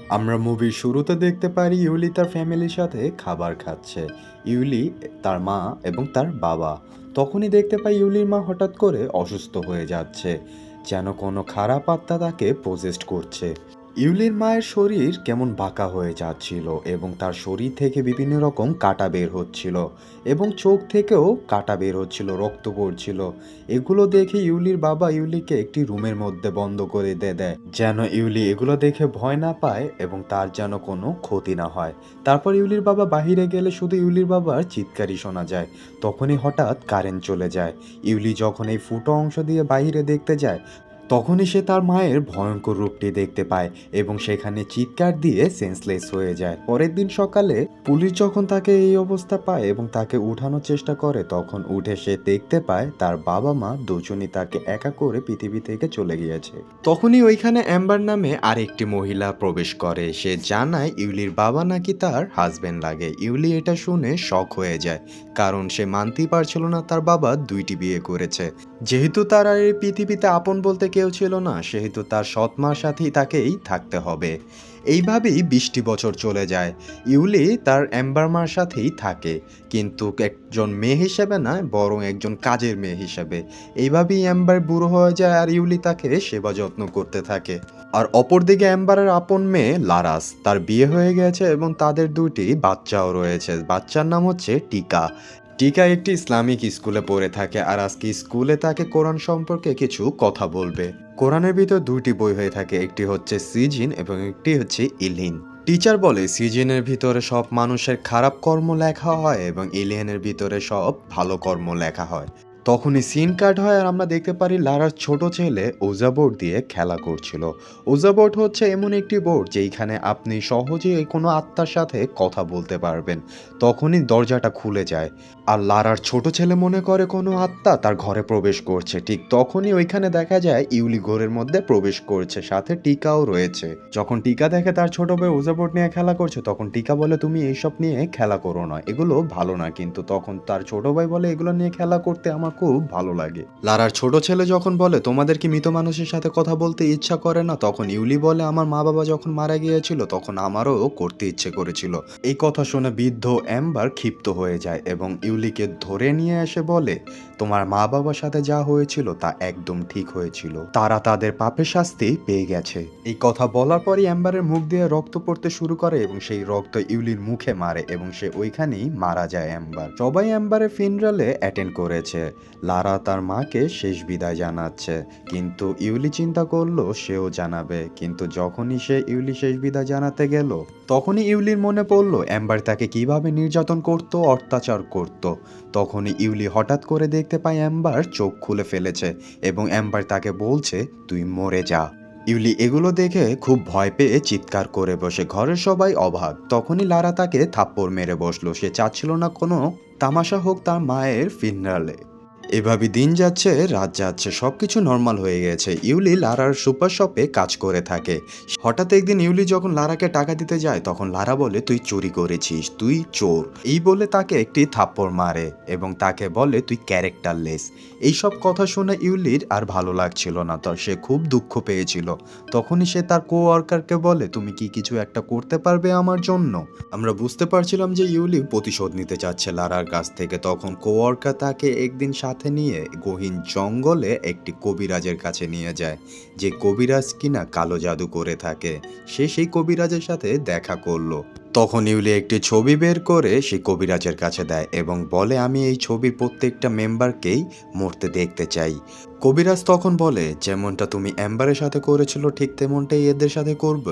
আমরা মুভির শুরুতে দেখতে পারি ইউলি তার ফ্যামিলির সাথে খাবার খাচ্ছে। ইউলি, তার মা এবং তার বাবা। তখনই দেখতে পাই ইউলির মা হঠাৎ করে অসুস্থ হয়ে যাচ্ছে, যেন কোনো খারাপ আত্মা তাকে পজেস্ট করছে। ইউলির মায়ের শরীর কেমন বাঁকা হয়ে যাচ্ছিল এবং তার শরীর থেকে বিভিন্ন রকম কাঁটা বের হচ্ছিল এবং চোখ থেকেও কাঁটা বের হচ্ছিল, রক্ত পড়ছিল। এগুলো দেখে ইউলির বাবা ইউলিকে একটি রুমের মধ্যে বন্ধ করে দেয়, যেন ইউলি এগুলো দেখে ভয় না পায় এবং তার যেন কোনো ক্ষতি না হয়। তারপর ইউলির বাবা বাহিরে গেলে শুধু ইউলির বাবার চিৎকারই শোনা যায়। তখনই হঠাৎ কারেন্ট চলে যায়। ইউলি যখন এই ফুটো অংশ দিয়ে বাইরে দেখতে যায়, তখনই সে তার মায়ের ভয়ঙ্কর রূপটি দেখতে পায় এবং সেখানে চিৎকার দিয়ে সেন্সলেস হয়ে যায়। পরের দিন সকালে পুলিশ যখন তাকে এই অবস্থা পায় এবং তাকে উঠানোর চেষ্টা করে, তখন উঠে সে দেখতে পায় তার বাবা মা দুজনই তাকে একা করে পৃথিবী থেকে চলে গিয়েছে। তখনই ওইখানে অ্যাম্বার নামে আরেকটি মহিলা প্রবেশ করে। সে জানায় ইউলির বাবা নাকি তার হাজবেন্ড লাগে। ইউলি এটা শুনে শক হয়ে যায়, কারণ সে মানতেই পারছিল না তার বাবা দুইটি বিয়ে করেছে। যেহেতু তার আর এই পৃথিবীতে আপন বলতে কেউ ছিল না, সেহেতু তার সৎ মার সাথেই তাকেই থাকতে হবে। এইভাবেই 20টি বছর চলে যায়। ইউলি তার অ্যাম্বার মার সাথেই থাকে, কিন্তু একজন মেয়ে হিসেবে নয়, বরং একজন কাজের মেয়ে হিসেবে। এইভাবেই অ্যাম্বার বুড়ো হয়ে যায় আর ইউলি তাকে সেবা যত্ন করতে থাকে। আর অপরদিকে অ্যাম্বারের আপন মেয়ে লারাস, তার বিয়ে হয়ে গেছে এবং তাদের দুটি বাচ্চাও রয়েছে। বাচ্চার নাম হচ্ছে টিকা। টিকা একটি ইসলামিক স্কুলে পড়ে থাকে আর আজকে স্কুলে তাকে কোরআন সম্পর্কে কিছু কথা বলবে। কোরআনের ভিতর দুইটি বই হয়ে থাকে, একটি হচ্ছে সিজিন এবং একটি হচ্ছে ইলহিন। টিচার বলে সিজিনের ভিতরে সব মানুষের খারাপ কর্ম লেখা হয় এবং ইলিয়ানের ভিতরে সব ভালো কর্ম লেখা হয়। তখনই সিন কাট হয় আর আমরা দেখতে পারি লারার ছোট ছেলে ওজা বোর্ড দিয়ে খেলা করছিল। ওজা বোর্ড হচ্ছে এমন একটি বোর্ড যেখানে আপনি সহজেই কোনো আত্মার সাথে কথা বলতে পারবেন। তখনই দরজাটা খুলে যায় আর লারার ছোট ছেলে মনে করে কোনো আত্মা তার ঘরে প্রবেশ করছে। ঠিক তখনই ওইখানে দেখা যায় ইউলি ঘরের মধ্যে প্রবেশ করছে, সাথে টিকাও রয়েছে। যখন টিকা দেখে তার ছোট ভাই ওজাবোর্ড নিয়ে খেলা করছে, তখন টিকা বলে তুমি এইসব নিয়ে খেলা করো না, এগুলো ভালো না। কিন্তু তখন তার ছোট ভাই বলে এগুলো নিয়ে খেলা করতে আমার খুব ভালো লাগে। লারার ছোট ছেলে যখন বলে তোমাদের কি মৃত মানুষের সাথে কথা বলতে ইচ্ছা করে না, তখন ইউলি বলে আমার মা বাবা যখন মারা গিয়েছিল তখন আমারও করতে ইচ্ছে করেছিল। এই কথা শুনে বৃদ্ধ অ্যাম্বার ক্ষিপ্ত হয়ে যায় এবং ইউলিকে ধরে নিয়ে এসে বলে তোমার মা বাবার সাথে যা হয়েছিল তা একদম ঠিক হয়েছিল, তারা তাদের পাপের শাস্তি পেয়ে গেছে। এই কথা বলার পরই অ্যাম্বারের মুখ দিয়ে রক্ত পড়তে শুরু করে এবং সেই রক্ত ইউলির মুখে মারে এবং সে ওইখানেই মারা যায়। অ্যাম্বার সবাই অ্যাম্বারের ফিনরালে অ্যাটেন্ড করেছে। লারা তার মাকে শেষ বিদায় জানাচ্ছে, কিন্তু ইউলি চিন্তা করলো সেও জানাবে। কিন্তু যখনই সে ইউলি শেষ বিদায় জানাতে গেল, তখনই ইউলির মনে পড়ল অ্যাম্বার তাকে কিভাবে নির্যাতন করত, অত্যাচার করত। তখনই ইউলি হঠাৎ করে দেখতে পায় অ্যাম্বার চোখ খুলে ফেলেছে এবং অ্যাম্বার তাকে বলছে তুই মরে যা। ইউলি এগুলো দেখে খুব ভয় পেয়ে চিৎকার করে বসে। ঘরের সবাই অবাক। তখনই লারা তাকে থাপ্পড় মেরে বসলো। সে চাচ্ছিল না কোনো তামাশা হোক তার মায়ের ফিনারালে। এভাবে দিন যাচ্ছে, রাত যাচ্ছে, সবকিছু নর্মাল হয়ে গেছে। ইউলি লারার সুপার শপে কাজ করে থাকে। হঠাৎ একদিন ইউলি যখন লারাকে টাকা দিতে যায়, তখন লারা বলে তুই চুরি করেছিস, তুই চোর। এই বলে তাকে একটি থাপ্পড় মারে এবং তাকে বলে তুই ক্যারেক্টারলেস। এইসব কথা শুনে ইউলির আর ভালো লাগছিল না, তো সে খুব দুঃখ পেয়েছিল। তখনই সে তার কোওয়ার্কারকে বলে তুমি কি কিছু একটা করতে পারবে আমার জন্য। আমরা বুঝতে পারছিলাম যে ইউলি প্রতিশোধ নিতে চাচ্ছে লারার কাছ থেকে। তখন কোওয়ার্কার তাকে একদিন সাথে নিয়ে গহীন জঙ্গলে একটি কবিরাজের কাছে নিয়ে যায়, যে কবিরাজ কিনা কালো জাদু করে থাকে। সে সেই কবিরাজের সাথে দেখা করলো। তখন ইউলি একটি ছবি বের করে সেই কবিরাজের কাছে দেয় এবং বলে আমি এই ছবির প্রত্যেকটা মেম্বারকেই মরতে দেখতে চাই। কবিরাজ তখন বলে যেমনটা তুমি অ্যাম্বারের সাথে করেছিল ঠিক তেমনটাই এদের সাথে করব।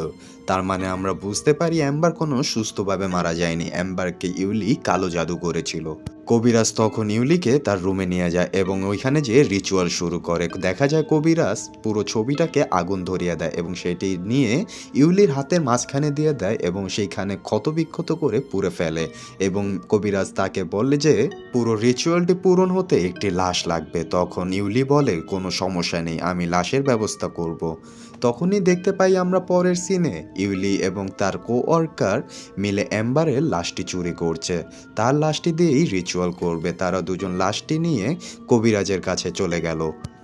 তার মানে আমরা বুঝতে পারি অ্যাম্বার কোনো সুস্থভাবে মারা যায়নি, অ্যাম্বারকে ইউলি কালো জাদু করেছিল। কবিরাজ তখন ইউলিকে তার রুমে নিয়ে যায় এবং ওইখানে যে রিচুয়াল শুরু করে। দেখা যায় কবিরাজ পুরো ছবিটাকে আগুন ধরিয়ে দেয় এবং সেটি নিয়ে ইউলির হাতের মাঝখানে দিয়ে দেয় এবং সেইখানে ক্ষতবিক্ষত করে পুড়ে ফেলে। এবং কবিরাজ তাকে বলে যে পুরো রিচুয়ালটি পূরণ হতে একটি লাশ লাগবে। তখন ইউলি বলে কোনো সমস্যা নেই, আমি লাশের ব্যবস্থা করব। তখনই দেখতে পাই আমরা পরের সিনে ইউলি এবং তার কোওয়ার্কার মিলে অ্যাম্বারের লাশটি চুরি করছে। তার লাশটি দিয়েই রিচুয়াল করবে। তারা দুজন লাশটি নিয়ে কবিরাজের কাছে চলে গেল।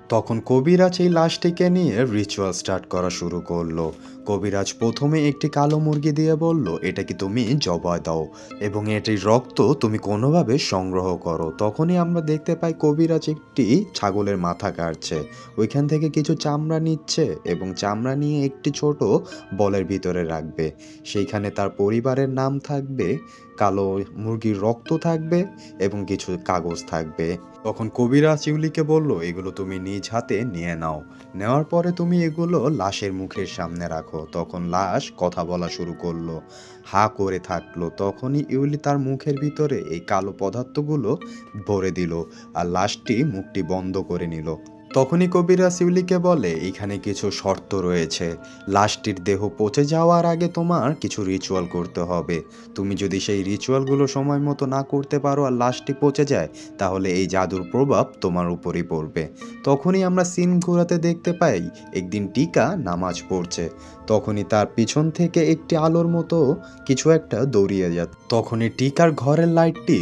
তখন কবিরাজ এই লাশটিকে নিয়ে রিচুয়াল স্টার্ট করা শুরু করলো। কবিরাজ প্রথমে একটি কালো মুরগি দিয়ে বলল, এটা কি তুমি জবাই দাও এবং এটির রক্ত তুমি কোনোভাবে সংগ্রহ করো। তখনই আমরা দেখতে পাই কবিরাজ একটি ছাগলের মাথা কাটছে, ওইখান থেকে কিছু চামড়া নিচ্ছে এবং চামড়া নিয়ে একটি ছোট বলের ভিতরে রাখবে। সেইখানে তার পরিবারের নাম থাকবে, কালো মুরগির রক্ত থাকবে এবং কিছু কাগজ থাকবে। তখন কবিরাজ ইউলিকে বলল, এগুলো তুমি নিজ হাতে নিয়ে নাও, নেওয়ার পরে তুমি এগুলো লাশের মুখের সামনে রাখো। তখন লাশ কথা বলা শুরু করলো, হা করে থাকলো। তখনই ইউলি তার মুখের ভিতরে এই কালো পদার্থগুলো ভরে দিল আর লাশটি মুখটি বন্ধ করে নিল। তখনই কবিরাজ ইউলিকে বলে, এখানে কিছু শর্ত রয়েছে। লাশটির দেহ পচে যাওয়ার আগে তোমার কিছু রিচুয়াল করতে হবে। তুমি যদি সেই রিচুয়ালগুলো সময় মতো না করতে পারো আর লাশটি পচে যায়, তাহলে এই জাদুর প্রভাব তোমার উপরই পড়বে। তখনই আমরা সিন ঘোরাতে দেখতে পাই একদিন টিকা নামাজ পড়ছে। তখনই তার পিছন থেকে একটি আলোর মতো কিছু একটা দৌড়িয়ে যায়। তখনই টিকার ঘরের লাইটটি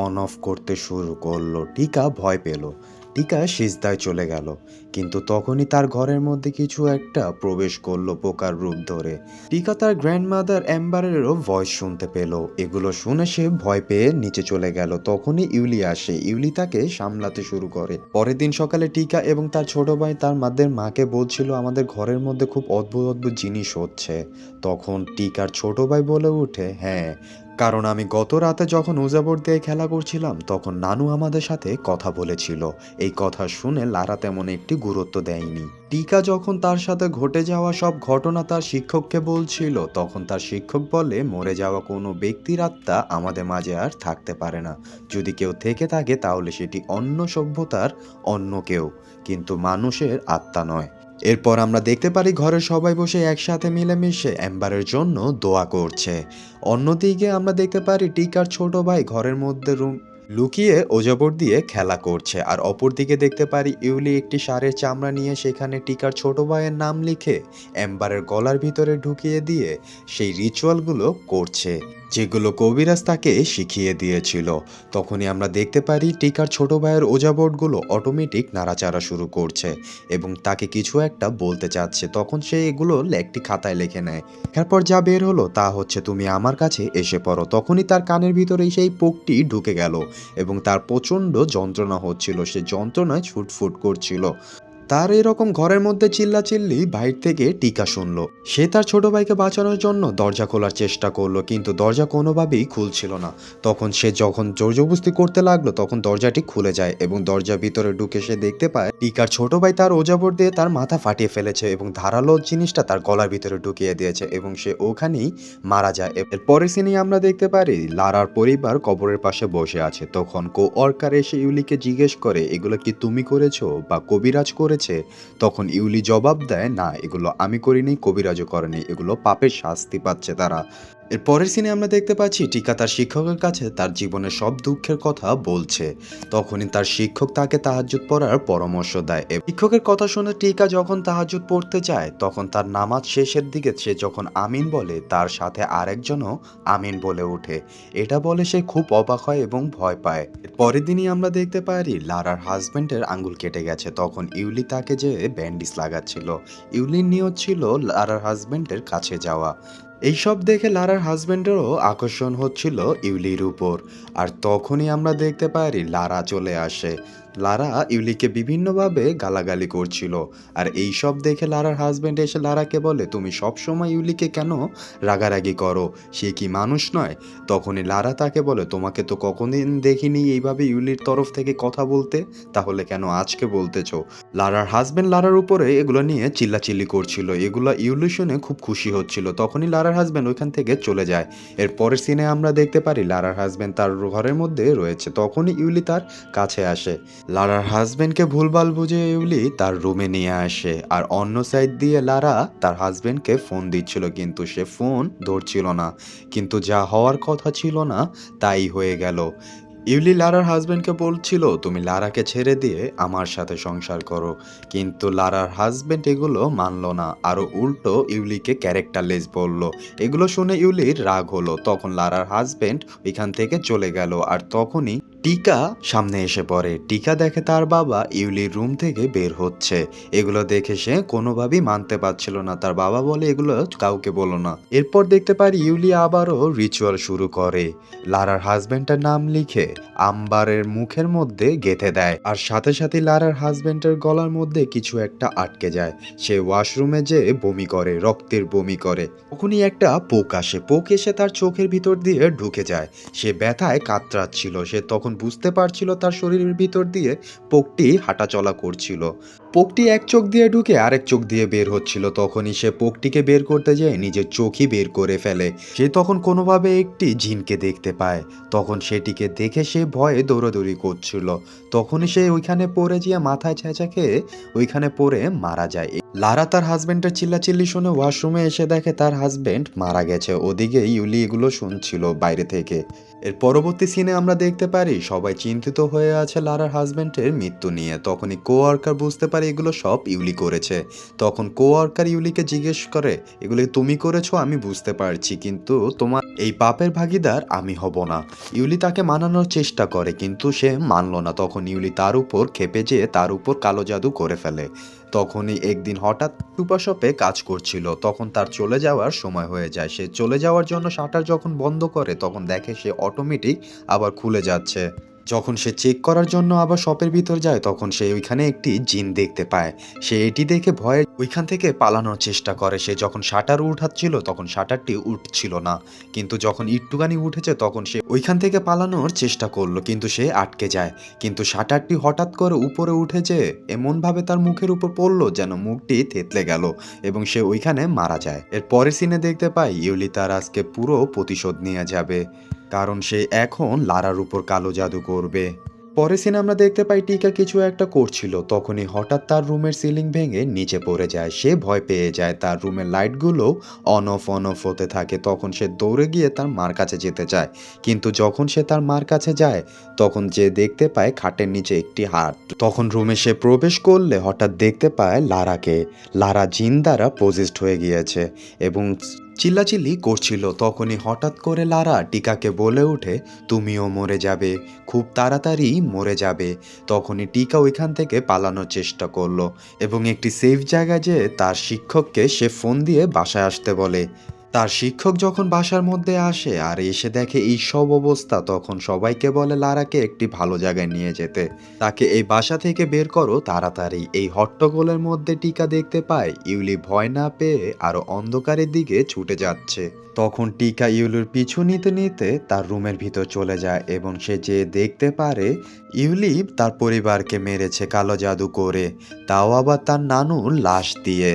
অন অফ করতে শুরু করলো। টিকা ভয় পেল, টিকা সিজদায় চলে গেল। কিন্তু তখনই তার ঘরের মধ্যে কিছু একটা প্রবেশ করলো পোকার রূপ ধরে। টিকা তার গ্র্যান্ডমাদার অ্যাম্বারেরও ভয়েস শুনতে পেল। এগুলো শুনে সে ভয় পেয়ে নিচে চলে গেল। তখনই ইউলি আসে, ইউলি তাকে সামলাতে শুরু করে। পরের দিন সকালে টিকা এবং তার ছোট ভাই তার মাকে বলছিল, আমাদের ঘরের মধ্যে খুব অদ্ভুত অদ্ভুত জিনিস হচ্ছে। তখন টিকার ছোট ভাই বলে ওঠে, হ্যাঁ, কারণ আমি গত রাতে যখন উজাবোর্ড দিয়ে খেলা করছিলাম তখন নানু আমাদের সাথে কথা বলেছিল। এই কথা শুনে লারা তেমন একটি গুরুত্ব দেয়নি। টিকা যখন তার সাথে ঘটে যাওয়া সব ঘটনা তার শিক্ষককে বলছিল, তখন তার শিক্ষক বলে, মরে যাওয়া কোনো ব্যক্তির আত্মা আমাদের মাঝে আর থাকতে পারে না। যদি কেউ থেকে থাকে তাহলে সেটি অন্য সভ্যতার অন্য কেউ, কিন্তু মানুষের আত্মা নয়। এরপর আমরা দেখতে পারি ঘরের সবাই বসে একসাথে মিলেমিশে অ্যাম্বারের জন্য দোয়া করছে। অন্যদিকে আমরা দেখতে পারি টিকার ছোট ভাই ঘরের মধ্যে লুকিয়ে ওজাবোর্ড দিয়ে খেলা করছে। আর অপরদিকে দেখতে পারি ইউলি একটি ষাঁড়ের চামড়া নিয়ে সেখানে টিকার ছোট ভাইয়ের নাম লিখে অ্যাম্বারের গলার ভিতরে ঢুকিয়ে দিয়ে সেই রিচুয়ালগুলো করছে, যেগুলো কবিরাজ তাকে শিখিয়ে দিয়েছিল। তখনই আমরা দেখতে পারি টিকার ছোট ভাইয়ের ওজাবোর্ডগুলো অটোমেটিক নাড়াচাড়া শুরু করছে এবং তাকে কিছু একটা বলতে চাচ্ছে। তখন সে এগুলো একটি খাতায় লিখে নেয়। এরপর যা বের হলো তা হচ্ছে, তুমি আমার কাছে এসে পড়ো। তখনই তার কানের ভিতরেই সেই পোকটি ঢুকে গেল এবং তার প্রচণ্ড যন্ত্রণা হচ্ছিল, সে যন্ত্রণায় ছুটফুট করছিল। তার এরকম ঘরের মধ্যে চিল্লাচিল্লি বাইর থেকে টিকা শুনলো। সে তার ছোট ভাইকে বাঁচানোর জন্য দরজা খোলার চেষ্টা করলো, কিন্তু দরজা কোনোভাবেই খুলছিল না। তখন সে যখন জোরজবস্তি করতে লাগলো তখন দরজাটি খুলে যায় এবং দরজার ভিতরে ঢুকে সে দেখতে পায় টিকার ছোট ভাই তার ওজাবোর্ড দিয়ে তার মাথা ফাটিয়ে ফেলেছে এবং ধারালো জিনিসটা তার গলার ভিতরে ঢুকিয়ে দিয়েছে এবং সে ওখানেই মারা যায়। এর পরের সিনেই আমরা দেখতে পারি লারার পরিবার কবরের পাশে বসে আছে। তখন কোঅর্কার এসে ইউলিকে জিজ্ঞেস করে, এগুলো কি তুমি করেছো বা কবিরাজ করেছে? তখন ইউলি জবাব দেয়, না, এগুলো আমি করিনি, কবিরাজও করেনি, এগুলো পাপের শাস্তি পাচ্ছে তারা। এর পরের সিনে আমরা দেখতে পাচ্ছি টিকা তার শিক্ষকের কাছে তার জীবনের সব দুঃখের কথা বলছে। তখনই তার শিক্ষক তাকে তাহাজ্জুদ পড়ার পরামর্শ দেয়। শিক্ষকের কথা শুনে টিকা যখন তাহাজ্জুদ পড়তে যায় তখন তার নামাজ শেষের দিকে সে যখন আমিন বলে তার সাথে আরেকজনও আমিন বলে ওঠে। এটা বলে সে খুব অবাক হয় এবং ভয় পায়। পরের দিনই আমরা দেখতে পারি লারার হাজবেন্ডের আঙ্গুল কেটে গেছে। তখন ইউলি তাকে যে ব্যান্ডেজ লাগাচ্ছিল। ইউলির নিয়ত ছিল লারার হাজবেন্ডের কাছে যাওয়া। এইসব দেখে লারার হাজবেন্ডেরও আকর্ষণ হচ্ছিল ইউলির উপর। আর তখনই আমরা দেখতে পারি লারা চলে আসে। লারা ইউলিকে বিভিন্নভাবে গালাগালি করছিল। আর এই সব দেখে লারার হাজবেন্ড এসে লারাকে বলে, তুমি সবসময় ইউলিকে কেন রাগারাগি করো, সে কি মানুষ নয়? তখনই লারা তাকে বলে, তোমাকে তো কখনোদিন দেখিনি এইভাবে ইউলির তরফ থেকে কথা বলতে, তাহলে কেন আজকে বলতেছো? লারার হাজবেন্ড লারার উপরে এগুলো নিয়ে চিল্লাচিল্লি করছিল। এগুলো ইউলি শুনে খুব খুশি হচ্ছিল। তখনই লারার হাজবেন্ড ওইখান থেকে চলে যায়। এর পরের সিনে আমরা দেখতে পারি লারার হাজবেন্ড তার ঘরের মধ্যে রয়েছে। তখনই ইউলি তার কাছে আসে। লারার হাজবেন্ডকে ভুলভাল বুঝে ইউলি তার রুমে নিয়ে আসে। আর অন্য সাইড দিয়ে লারা তার হাজবেন্ডকে ফোন দিচ্ছিল, কিন্তু সে ফোন ধরছিল না। কিন্তু যা হওয়ার কথা ছিল না তাই হয়ে গেল। ইউলি লারার হাজবেন্ডকে বলছিল, তুমি লারাকে ছেড়ে দিয়ে আমার সাথে সংসার করো, কিন্তু লারার হাজবেন্ড এগুলো মানল না, আরো উল্টো ইউলিকে ক্যারেক্টারলেস বলল। এগুলো শুনে ইউলির রাগ হলো। তখন লারার হাজবেন্ড ওইখান থেকে চলে গেল। আর তখনই টিকা সামনে এসে পড়ে। টিকা দেখে তার বাবা ইউলির রুম থেকে বের হচ্ছে। এগুলো দেখে সে কোনোভাবেই মানতে পারছিল না। তার বাবা বলে, এগুলো কাউকে বলো না। এরপর দেখতে পারি ইউলি আবারও রিচুয়াল শুরু করে। লারার হাজবেন্ডের নাম লিখে আম্বারের মুখের মধ্যে গেঁথে দেয়। আর সাথে সাথে লারার হাজবেন্ডের গলার মধ্যে কিছু একটা আটকে যায়। সে ওয়াশরুমে যেয়ে বমি করে, রক্তের বমি করে। তখনই একটা পোক আসে। পোক এসে তার চোখের ভিতর দিয়ে ঢুকে যায়। সে ব্যথায় কাতরাচ্ছিল। সে তখন বুঝতে পারছিল তার শরীরের ভিতর দিয়ে পোকটি হাঁটাচলা করছিল। পোকটি এক চোখ দিয়ে ঢুকে আরেক চোখ দিয়ে বের হচ্ছিল। তখনই সে পোকটিকে বের করতে যেয়ে নিজের চোখই বের করে ফেলে। সে তখন কোনোভাবে একটি জিনকে দেখতে পায়। তখন সেটিকে দেখে সে ভয়ে দৌড়াদৌড়ি করছিল। তখনই সে ওইখানে পড়ে গিয়ে মাথায় ছেঁচা খেয়ে ওইখানে পড়ে মারা যায়। লারা তার হাজবেন্ডের চিল্লাচিল্লি শুনে ওয়াশরুমে এসে দেখে তার হাজবেন্ড মারা গেছে। ওদিকে ইউলি এগুলো শুনছিল বাইরে থেকে। এর পরবর্তী সিনে আমরা দেখতে পারি সবাই চিন্তিত হয়ে আছে লারার হাজবেন্ডের মৃত্যু নিয়ে। তখনই কোয়ার্কার বুঝতে পারে এগুলো সব ইউলি করেছে। তখন কোয়ার্কার ইউলিকে জিজ্ঞেস করে, এগুলো তুমি করেছো আমি বুঝতে পারছি, কিন্তু তোমার এই পাপের ভাগিদার আমি হব না। ইউলি তাকে মানানোর চেষ্টা করে, কিন্তু সে মানল না। তখন ইউলি তার উপর ক্ষেপে যেয়ে তার উপর কালো জাদু করে ফেলে। তখনই একদিন হঠাৎ সুপার শপে কাজ করছিল। তখন তার চলে যাওয়ার সময় হয়ে যায়। সে চলে যাওয়ার জন্য শাটার যখন বন্ধ করে তখন দেখে সে অটোমেটিক আবার খুলে যাচ্ছে। যখন সে চেক করার জন্য আবার শপের ভিতর যায় তখন সে ওইখানে একটি জিন দেখতে পায়। সে এটি দেখে ভয়ে ওইখান থেকে পালানোর চেষ্টা করে। সে যখন শাটার উঠাচ্ছিল তখন শাটারটি উঠছিল না, কিন্তু যখন একটুখানি উঠেছে তখন সে ওইখান থেকে পালানোর চেষ্টা করলো, কিন্তু সে আটকে যায়। কিন্তু শাটারটি হঠাৎ করে উপরে উঠে যেয়ে এমনভাবে তার মুখের উপর পড়লো যেন মুখটি থেতলে গেল এবং সে ওইখানে মারা যায়। এর পরের সিনে দেখতে পাই ইউলি তার আজকে পুরো প্রতিশোধ নিয়ে যাবে, কারণ সে এখন লারার উপর কালো জাদু করবে। পরের সিনে আমরা দেখতে পাই টিকা কিছু একটা করছিল। তখনই হঠাৎ তার রুমের সিলিং ভেঙে নিচে পড়ে যায়। সে ভয় পেয়ে যায়। তার রুমের লাইটগুলো অন অফ হতে থাকে। তখন সে দৌড়ে গিয়ে তার মার কাছে যেতে চায়, কিন্তু যখন সে তার মার কাছে যায় তখন যে দেখতে পায় খাটের নিচে একটি হাত। তখন রুমে সে প্রবেশ করলে হঠাৎ দেখতে পায় লারাকে। লারা জিন দ্বারা পজেসড হয়ে গিয়েছে এবং চিল্লাচিল্লি করছিল। তখনই হঠাৎ করে লারা টিকাকে বলে ওঠে, তুমিও মরে যাবে, খুব তাড়াতাড়ি মরে যাবে। তখনই টিকা ওইখান থেকে পালানোর চেষ্টা করলো এবং একটি সেফ জায়গায় যেয়ে তার শিক্ষককে সে ফোন দিয়ে বাসায় আসতে বলে। তার শিক্ষক যখন বাসার মধ্যে আসে আর এসে দেখে এই সব অবস্থা, তখন সবাইকে বলে লারাকে একটি ভালো জায়গায় নিয়ে যেতে। তাকে এই বাসা থেকে বের করো তাড়াতাড়ি। এই হট্টগোলের মধ্যে টিকা দেখতে পায় ইউলি ভয় না পেয়ে আরো অন্ধকারের দিকে ছুটে যাচ্ছে। তখন টিকা ইউলির পিছু নিতে নিতে তার রুমের ভিতর চলে যায় এবং সে যে দেখতে পারে ইউলি তার পরিবারকে মেরেছে কালো জাদু করে, তাও আবার তার নানুর লাশ দিয়ে।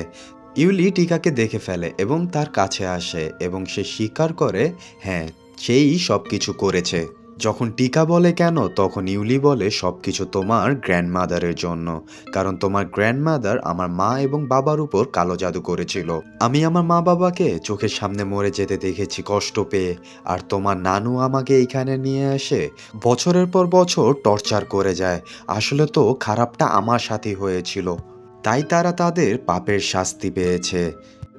ইউলি টিকাকে দেখে ফেলে এবং তার কাছে আসে এবং সে স্বীকার করে, হ্যাঁ, সেই সব কিছু করেছে। যখন টিকা বলে কেন, তখন ইউলি বলে সবকিছু তোমার গ্র্যান্ডমাদারের জন্য, কারণ তোমার গ্র্যান্ডমাদার আমার মা এবং বাবার উপর কালো জাদু করেছিল। আমি আমার মা বাবাকে চোখের সামনে মরে যেতে দেখেছি কষ্ট পেয়ে, আর তোমার নানু আমাকে এইখানে নিয়ে এসে বছরের পর বছর টর্চার করে যায়। আসলে তো খারাপটা আমার সাথেই হয়েছিল, তাই তারা তাদের পাপের শাস্তি পেয়েছে।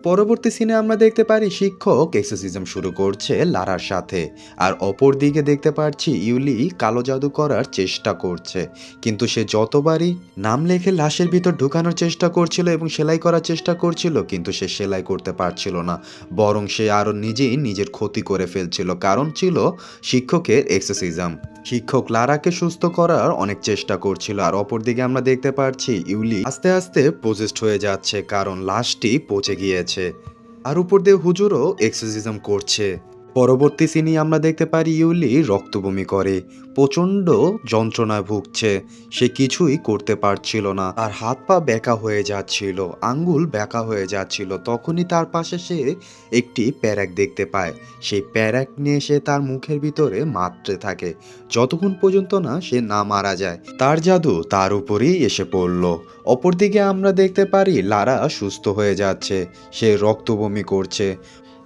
পরবর্তী সিনে আমরা দেখতে পারি শিক্ষক এক্সোসিজম শুরু করছে লারার সাথে, আর অপর দিকে দেখতে পাচ্ছি ইউলি কালো জাদু করার চেষ্টা করছে, কিন্তু সে যতবারই নাম লেখে লাশের ভিতর ঢুকানোর চেষ্টা করছিল এবং সেলাই করার চেষ্টা করছিল, কিন্তু সে সেলাই করতে পারছিল না, বরং সে আরো নিজেই নিজের ক্ষতি করে ফেলছিল। কারণ ছিল শিক্ষকের এক্সোসিজম। শিক্ষক লারাকে সুস্থ করার অনেক চেষ্টা করছিল, আর অপরদিকে আমরা দেখতে পাচ্ছি ইউলি আস্তে আস্তে পজেসড হয়ে যাচ্ছে, কারণ লাশটি পচে গিয়েছে। আর উপর দিয়ে হুজুরও এক্সোসিজম করছে। পরবর্তী সিনে আমরা দেখতে পারি ইউলি রক্তবমি করে, প্রচণ্ড যন্ত্রণায় ভুগছে। সে কিছুই করতে পারছিল না, আর হাত পা ব্যাকা হয়ে যাচ্ছিল, আঙ্গুল ব্যাকা হয়ে যাচ্ছিল। তখনই তার পাশে সে একটি প্যারাক দেখতে পায়। সেই প্যারাক নিয়ে সে তার মুখের ভিতরে মারতে থাকে যতক্ষণ পর্যন্ত না সে না মারা যায়। তার জাদু তার উপরেই এসে পড়ল। অপরদিকে আমরা দেখতে পারি লারা সুস্থ হয়ে যাচ্ছে, সে রক্তবমি করছে।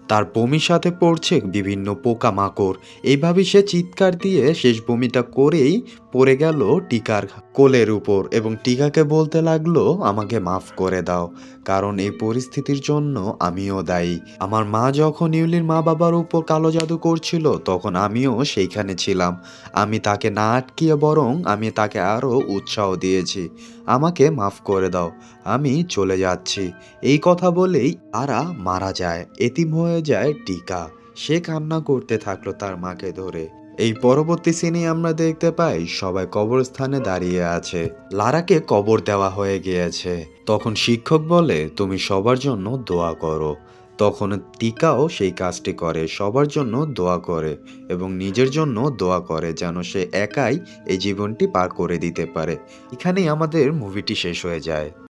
তার বমির সাথে পড়ছে বিভিন্ন পোকামাকড়। এইভাবে সে চিৎকার দিয়ে শেষ বমিটা করেই পড়ে গেল টিকার কোলের উপর এবং টিকাকে বলতে লাগলো, আমাকে মাফ করে দাও, কারণ এই পরিস্থিতির জন্য আমিও দায়ী। আমার মা যখন ইউলির মা বাবার উপর কালো জাদু করছিল তখন আমিও সেইখানে ছিলাম। আমি তাকে না আটকিয়ে বরং আমি তাকে আরও উৎসাহ দিয়েছি। আমাকে মাফ করে দাও, আমি চলে যাচ্ছি। এই কথা বলেই তারা মারা যায়। এতিম হয়ে যায় টিকা। সে কান্না করতে থাকলো তার মাকে ধরে। এই পরবর্তী সিনে আমরা দেখতে পাই সবাই কবরস্থানে দাঁড়িয়ে আছে। লারাকে কবর দেওয়া হয়ে গিয়েছে। তখন শিক্ষক বলে, তুমি সবার জন্য দোয়া করো। তখন টিকাও সেই কাজটি করে, সবার জন্য দোয়া করে এবং নিজের জন্য দোয়া করে যেন সে একাই এই জীবনটি পার করে দিতে পারে। এখানেই আমাদের মুভিটি শেষ হয়ে যায়।